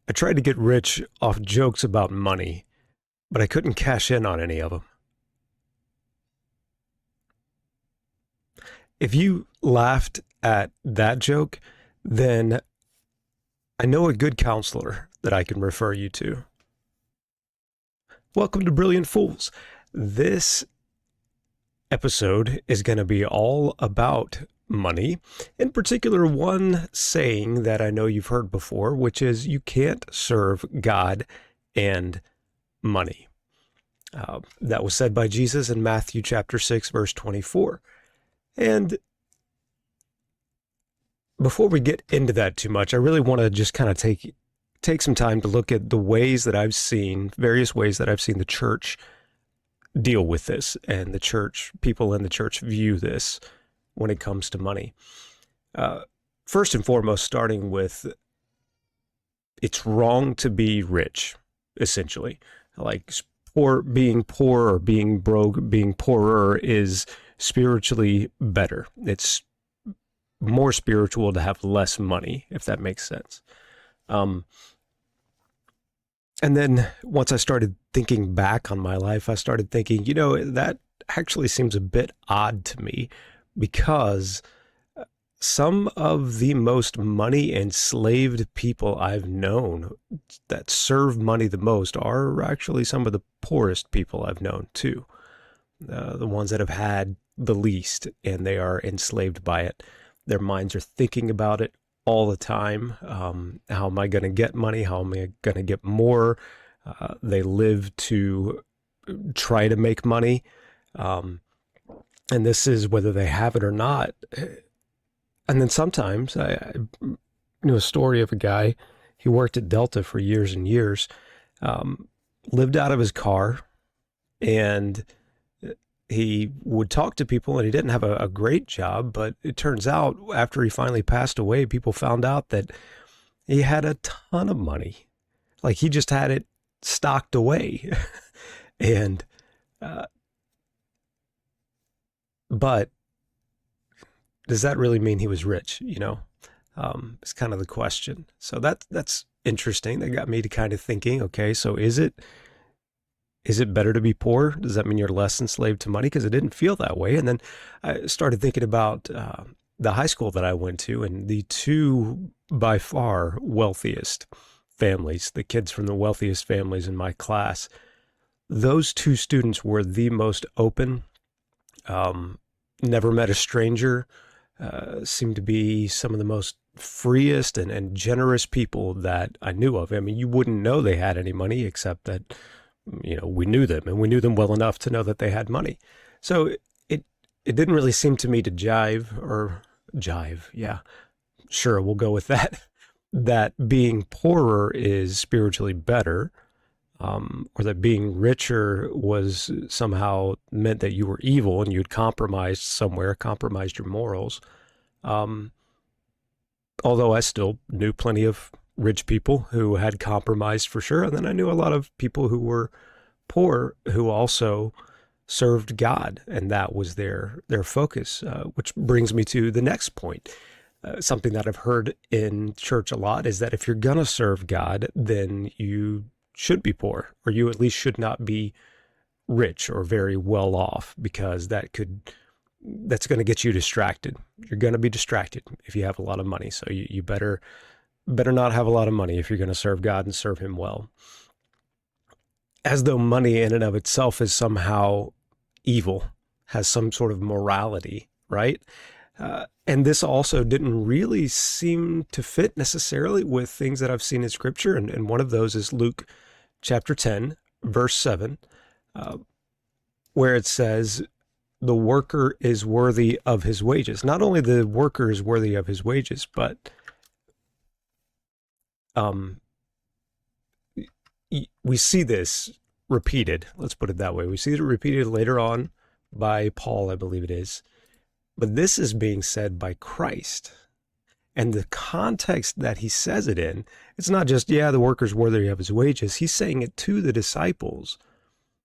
I tried to get rich off jokes about money, but I couldn't cash in on any of them. If you laughed at that joke, then I know a good counselor that I can refer you to. Welcome to Brilliant Fools. This episode is going to be all about money, in particular, one saying that I know you've heard before, which is you can't serve God and money. That was said by Jesus in Matthew chapter 6, verse 24. And before we get into that too much, I really want to just kind of take some time to look at the ways that I've seen, various ways that I've seen the church deal with this and the church, people in the church view this when it comes to money. First and foremost, starting with it's wrong to be rich, essentially. Like being poor or being broke, being poorer is spiritually better. It's more spiritual to have less money, if that makes sense. And then once I started thinking back on my life, I started thinking, that actually seems a bit odd to me because some of the most money enslaved people I've known that serve money the most are actually some of the poorest people I've known too. The ones that have had the least and they are enslaved by it. Their minds are thinking about it all the time. How am I going to get money? How am I going to get more? They live to try to make money. And this is whether they have it or not. And then sometimes I knew a story of a guy, he worked at Delta for years and years, lived out of his car, and he would talk to people, and he didn't have a great job, but it turns out after he finally passed away, people found out that he had a ton of money. Like he just had it stocked away. And, but does that really mean he was rich? It's kind of the question. So that's interesting. That got me to kind of thinking, okay, so is it better to be poor? Does that mean you're less enslaved to money? Because it didn't feel that way. And then I started thinking about the high school that I went to and the two by far wealthiest families, the kids from the wealthiest families in my class. Those two students were the most open, never met a stranger, seemed to be some of the most freest and generous people that I knew of. I mean, you wouldn't know they had any money except that we knew them and we knew them well enough to know that they had money. So it didn't really seem to me to jive. Yeah, sure. We'll go with that, that being poorer is spiritually better, or that being richer was somehow meant that you were evil and you'd compromised your morals. Although I still knew plenty of rich people who had compromised for sure. And then I knew a lot of people who were poor who also served God, and that was their focus, which brings me to the next point. Something that I've heard in church a lot is that if you're going to serve God, then you should be poor, or you at least should not be rich or very well off, because that's going to get you distracted. You're going to be distracted if you have a lot of money. So you better not have a lot of money if you're going to serve God and serve him well. As though money in and of itself is somehow evil, has some sort of morality, right? And this also didn't really seem to fit necessarily with things that I've seen in scripture. And one of those is Luke chapter 10, verse 7, where it says, the worker is worthy of his wages. Not only the worker is worthy of his wages, but we see this repeated. Let's put it that way. We see it repeated later on by Paul, I believe it is. But this is being said by Christ. And the context that he says it in, it's not just, the worker's worthy of his wages. He's saying it to the disciples.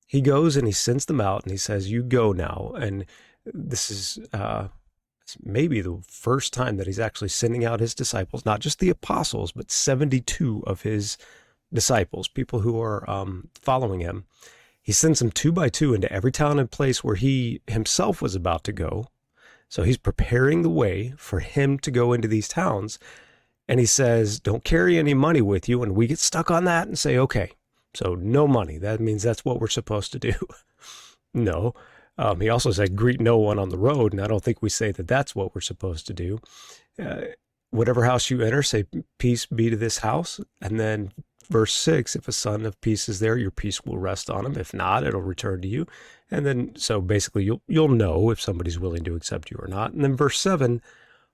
He goes and he sends them out and he says, you go now. And this is maybe the first time that he's actually sending out his disciples, not just the apostles, but 72 of his disciples, people who are following him. He sends them 2 by 2 into every town and place where he himself was about to go. So he's preparing the way for him to go into these towns. And he says, don't carry any money with you. And we get stuck on that and say, okay, so no money. That means that's what we're supposed to do. No. He also said, greet no one on the road. And I don't think we say that that's what we're supposed to do. Whatever house you enter, say, peace be to this house. And then verse 6, if a son of peace is there, your peace will rest on him. If not, it'll return to you. And then, so basically, you'll know if somebody's willing to accept you or not. And then verse 7,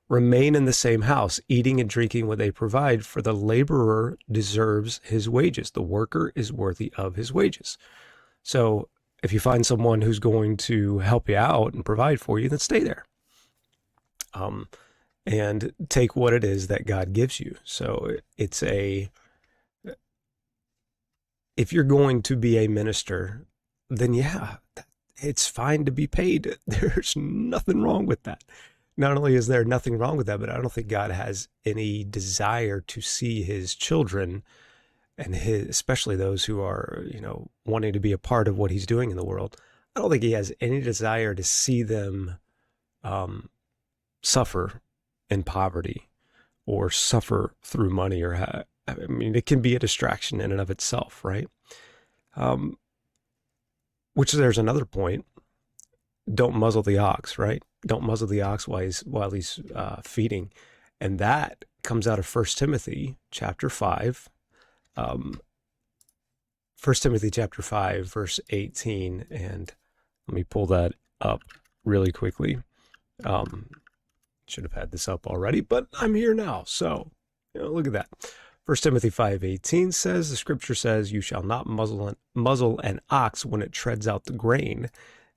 remain in the same house, eating and drinking what they provide, for the laborer deserves his wages. The worker is worthy of his wages. So if you find someone who's going to help you out and provide for you, then stay there. And take what it is that God gives you. So if you're going to be a minister, then yeah, it's fine to be paid. There's nothing wrong with that. Not only is there nothing wrong with that, but I don't think God has any desire to see his children, and especially those who are, wanting to be a part of what he's doing in the world. I don't think he has any desire to see them suffer in poverty or suffer through money, or it can be a distraction in and of itself, right? Which there's another point. Don't muzzle the ox, right? Don't muzzle the ox while he's feeding. And that comes out of 1 Timothy chapter 5. 1 Timothy chapter 5, verse 18. And let me pull that up really quickly. Should have had this up already, but I'm here now. So, look at that. 1 Timothy 5:18 says, the scripture says, you shall not muzzle an ox when it treads out the grain,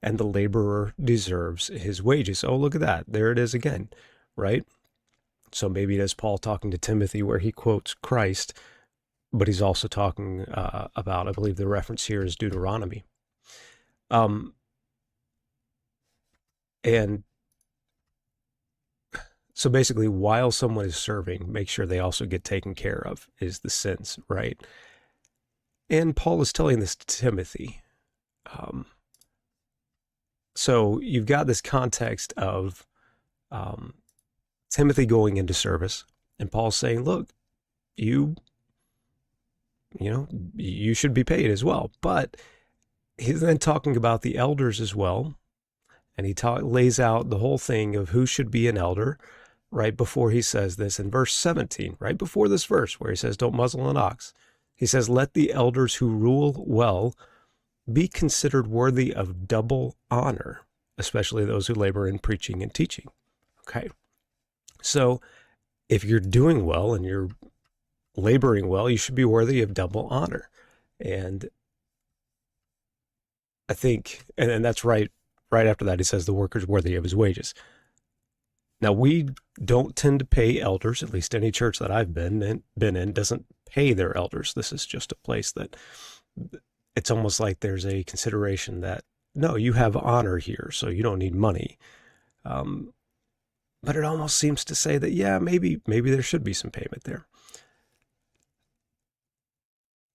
and the laborer deserves his wages. Oh, look at that. There it is again, right? So maybe it is Paul talking to Timothy where he quotes Christ, but he's also talking about, I believe the reference here is Deuteronomy. And so basically, while someone is serving, make sure they also get taken care of is the sense, right? And Paul is telling this to Timothy. So you've got this context of Timothy going into service, and Paul's saying, look, you should be paid as well. But he's then talking about the elders as well, and he lays out the whole thing of who should be an elder right before he says this in verse 17, right before this verse where he says, don't muzzle an ox. He says, let the elders who rule well be considered worthy of double honor, especially those who labor in preaching and teaching. Okay. So if you're doing well and you're laboring well, you should be worthy of double honor. And I think, and that's right after that, he says the worker's worthy of his wages. Now, we don't tend to pay elders, at least any church that I've been in doesn't pay their elders. This is just a place that it's almost like there's a consideration that, no, you have honor here, so you don't need money. But it almost seems to say that, yeah, maybe there should be some payment there.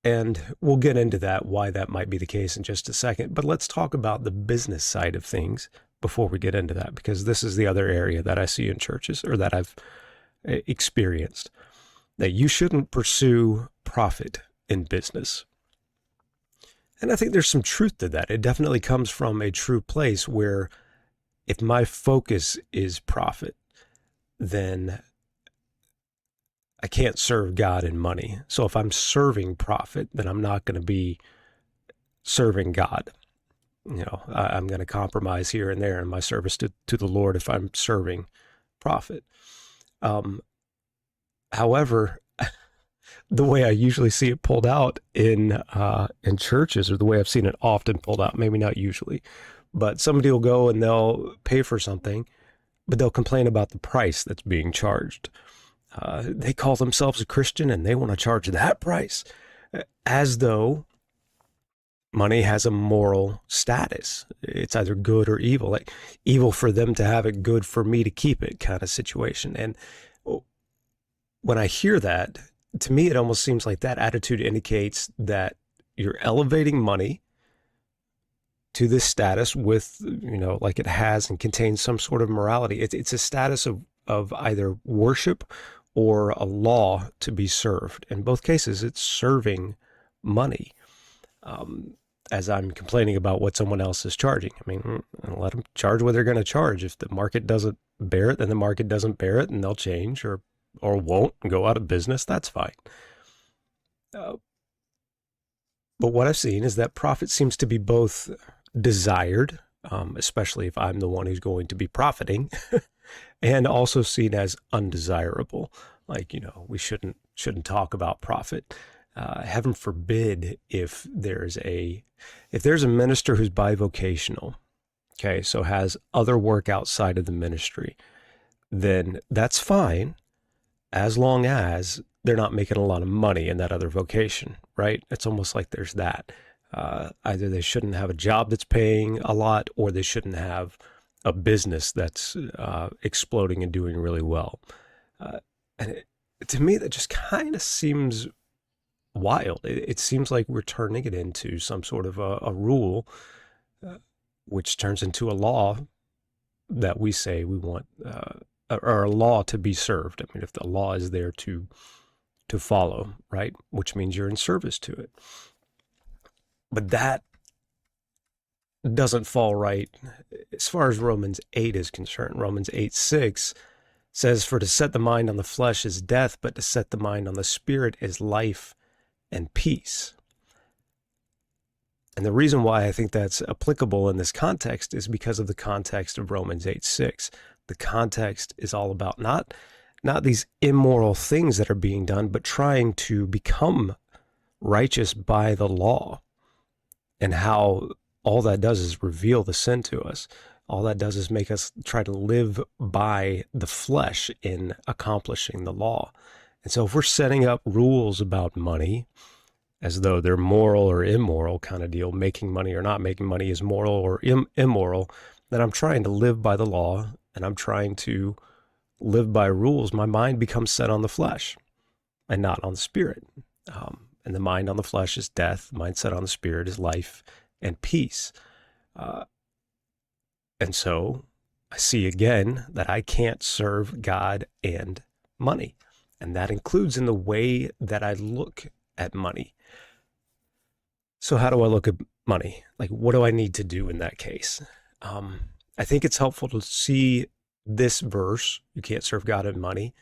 And we'll get into that, why that might be the case in just a second. But let's talk about the business side of things before we get into that, because this is the other area that I see in churches, or that I've experienced, that you shouldn't pursue profit in business. And I think there's some truth to that. It definitely comes from a true place where if my focus is profit, then I can't serve God in money. So if I'm serving profit, then I'm not going to be serving God. I'm going to compromise here and there in my service to the Lord if I'm serving profit. However, the way I usually see it pulled out in churches, or the way I've seen it often pulled out, maybe not usually, but somebody will go and they'll pay for something, but they'll complain about the price that's being charged. They call themselves a Christian and they want to charge that price, as though money has a moral status. It's either good or evil, like evil for them to have it, good for me to keep it kind of situation. And when I hear that, to me, it almost seems like that attitude indicates that you're elevating money to this status with, like it has and contains some sort of morality. It's a status of either worship or a law to be served. In both cases, it's serving money. As I'm complaining about what someone else is charging. I mean, let them charge what they're going to charge. If the market doesn't bear it, then the market doesn't bear it, and they'll change or won't and go out of business. That's fine. But what I've seen is that profit seems to be both desired, especially if I'm the one who's going to be profiting, and also seen as undesirable. Like, we shouldn't talk about profit. Heaven forbid if there's a minister who's bivocational, okay, so has other work outside of the ministry, then that's fine as long as they're not making a lot of money in that other vocation, right? It's almost like there's that. Either they shouldn't have a job that's paying a lot, or they shouldn't have a business that's exploding and doing really well. And to me, that just kind of seems wild. It seems like we're turning it into some sort of a rule, which turns into a law that we say we want, or a law to be served. I mean, if the law is there to follow, right? Which means you're in service to it. But that doesn't fall right as far as Romans 8 is concerned. Romans 8:6 says, "For to set the mind on the flesh is death, but to set the mind on the spirit is life and peace." And the reason why I think that's applicable in this context is because of the context of Romans 8:6. The context is all about not these immoral things that are being done, but trying to become righteous by the law, and how all that does is reveal the sin to us. All that does is make us try to live by the flesh in accomplishing the law. And so if we're setting up rules about money as though they're moral or immoral kind of deal, making money or not making money is moral or immoral, then I'm trying to live by the law and I'm trying to live by rules. My mind becomes set on the flesh and not on the spirit. And the mind on the flesh is death. The mind set on the spirit is life and peace. And so I see again that I can't serve God and money. And that includes in the way that I look at money. So how do I look at money? Like, what do I need to do in that case? I think it's helpful to see this verse, you can't serve God and money,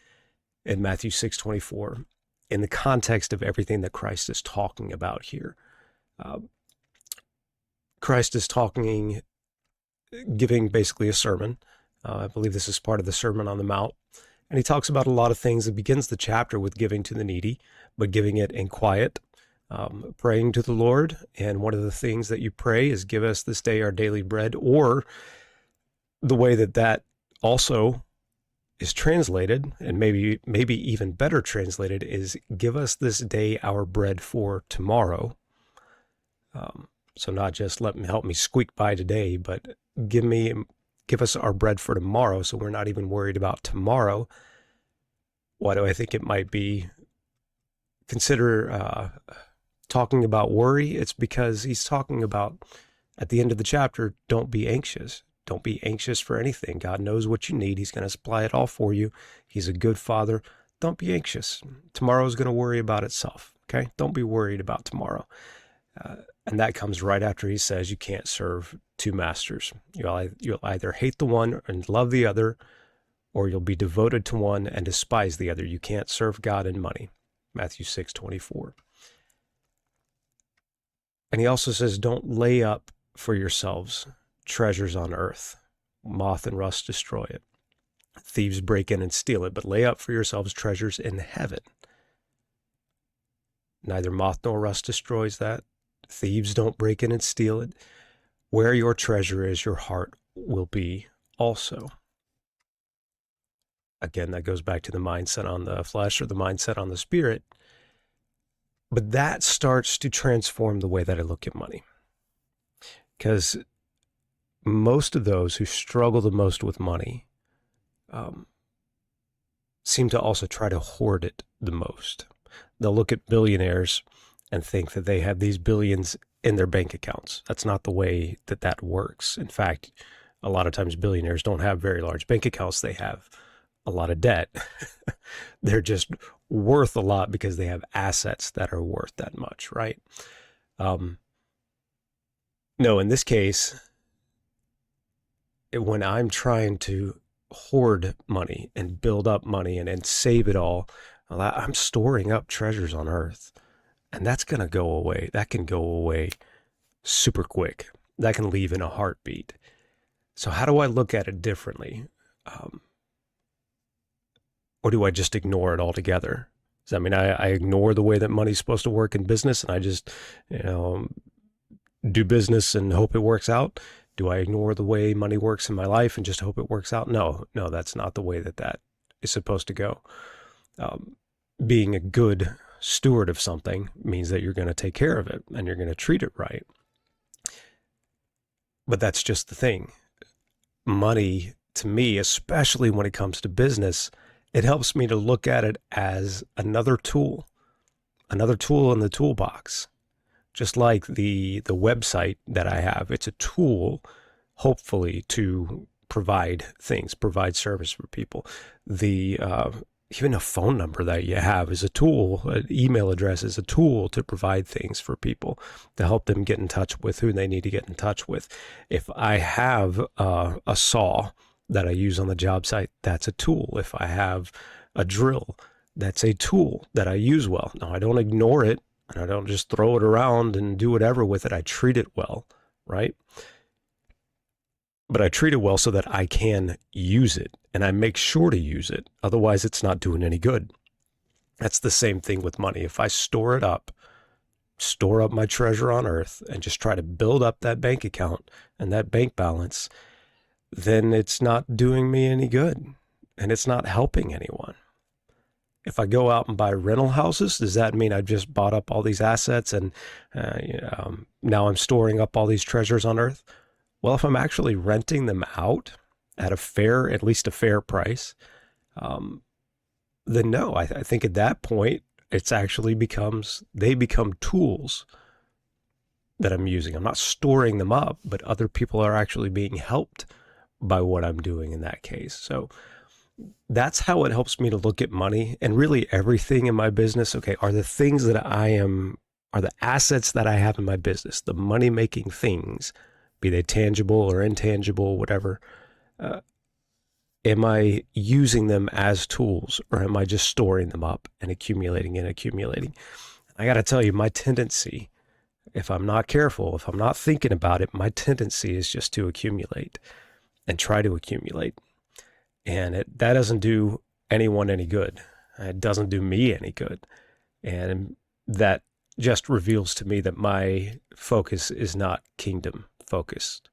in Matthew 6:24, in the context of everything that Christ is talking about here. Christ is giving basically a sermon. I believe this is part of the Sermon on the Mount. And he talks about a lot of things. It begins the chapter with giving to the needy, but giving it in quiet, praying to the Lord. And one of the things that you pray is, "Give us this day our daily bread," or the way that also is translated, and maybe even better translated, is, "Give us this day our bread for tomorrow." So not just help me squeak by today, but give us our bread for tomorrow, so we're not even worried about tomorrow. Why do I think it might be? Consider talking about worry. It's because he's talking about, at the end of the chapter, don't be anxious. Don't be anxious for anything. God knows what you need. He's going to supply it all for you. He's a good father. Don't be anxious. Tomorrow's going to worry about itself. Okay? Don't be worried about tomorrow. And that comes right after he says you can't serve two masters. You'll either hate the one and love the other, or you'll be devoted to one and despise the other. You can't serve God and money. Matthew 6:24. And he also says, don't lay up for yourselves treasures on earth. Moth and rust destroy it. Thieves break in and steal it, but lay up for yourselves treasures in heaven. Neither moth nor rust destroys that. Thieves don't break in and steal it. Where your treasure is, your heart will be also. Again, that goes back to the mindset on the flesh or the mindset on the spirit. But that starts to transform the way that I look at money. because most of those who struggle the most with money um, seem to also try to hoard it the most. They'll look at billionaires and think that they have these billions in their bank accounts. That's not the way that that works. In fact, a lot of times billionaires don't have very large bank accounts. They have a lot of debt. They're just worth a lot because they have assets that are worth that much, right? Um, no, in this case, when I'm trying to hoard money and build up money and save it all, I'm storing up treasures on earth. And that's going to go away. That can go away super quick. That can leave in a heartbeat. So how do I look at it differently? Or do I just ignore it altogether? Does that mean I ignore the way that money's supposed to work in business and I just, do business and hope it works out? Do I ignore the way money works in my life and just hope it works out? No, that's not the way that is supposed to go. Being a good steward of something means that you're going to take care of it and you're going to treat it right. But that's just the thing. Money, to me, especially when it comes to business, it helps me to look at it as another tool in the toolbox. Just like the website that I have, it's a tool, hopefully, to provide things, provide service for people. Even a phone number that you have is a tool. An email address is a tool to provide things for people, to help them get in touch with who they need to get in touch with. If I have a saw that I use on the job site, that's a tool. If I have a drill, that's a tool that I use well. Now, I don't ignore it, and I don't just throw it around and do whatever with it. I treat it well, right? But I treat it well so that I can use it, and I make sure to use it. Otherwise, it's not doing any good. That's the same thing with money. If I store up my treasure on earth and just try to build up that bank account and that bank balance, then it's not doing me any good, and it's not helping anyone. If I go out and buy rental houses, does that mean I've just bought up all these assets and now I'm storing up all these treasures on earth? Well, if I'm actually renting them out at at least a fair price, then no, I think at that point, they become tools that I'm using. I'm not storing them up, but other people are actually being helped by what I'm doing in that case. So that's how it helps me to look at money and really everything in my business. Okay, are the things that are the assets that I have in my business, the money-making things, be they tangible or intangible, whatever, am I using them as tools, or am I just storing them up and accumulating and accumulating? I got to tell you, my tendency, if I'm not careful, if I'm not thinking about it, my tendency is just to accumulate and try to accumulate. And that doesn't do anyone any good. It doesn't do me any good. And that just reveals to me that my focus is not kingdom focused.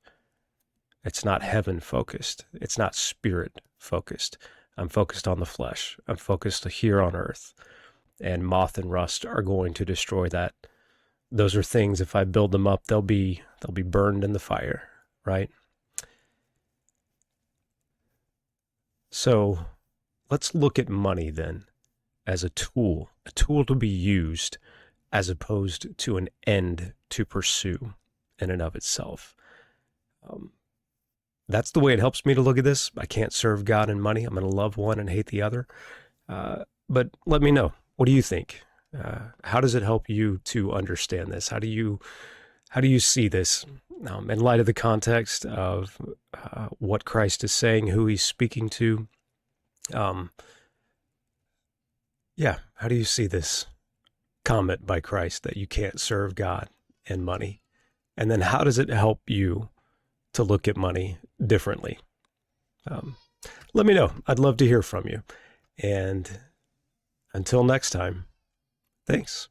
It's not heaven focused. It's not spirit focused. I'm focused on the flesh. I'm focused here on earth. And moth and rust are going to destroy that. Those are things, if I build them up, they'll be burned in the fire, right? So let's look at money then as a tool to be used as opposed to an end to pursue in and of itself. That's the way it helps me to look at this. I can't serve God and money. I'm going to love one and hate the other. But let me know. What do you think? How does it help you to understand this? How do you see this in light of the context of what Christ is saying, who he's speaking to? How do you see this comment by Christ that you can't serve God and money? And then how does it help you to look at money differently? Let me know. I'd love to hear from you. And until next time, thanks.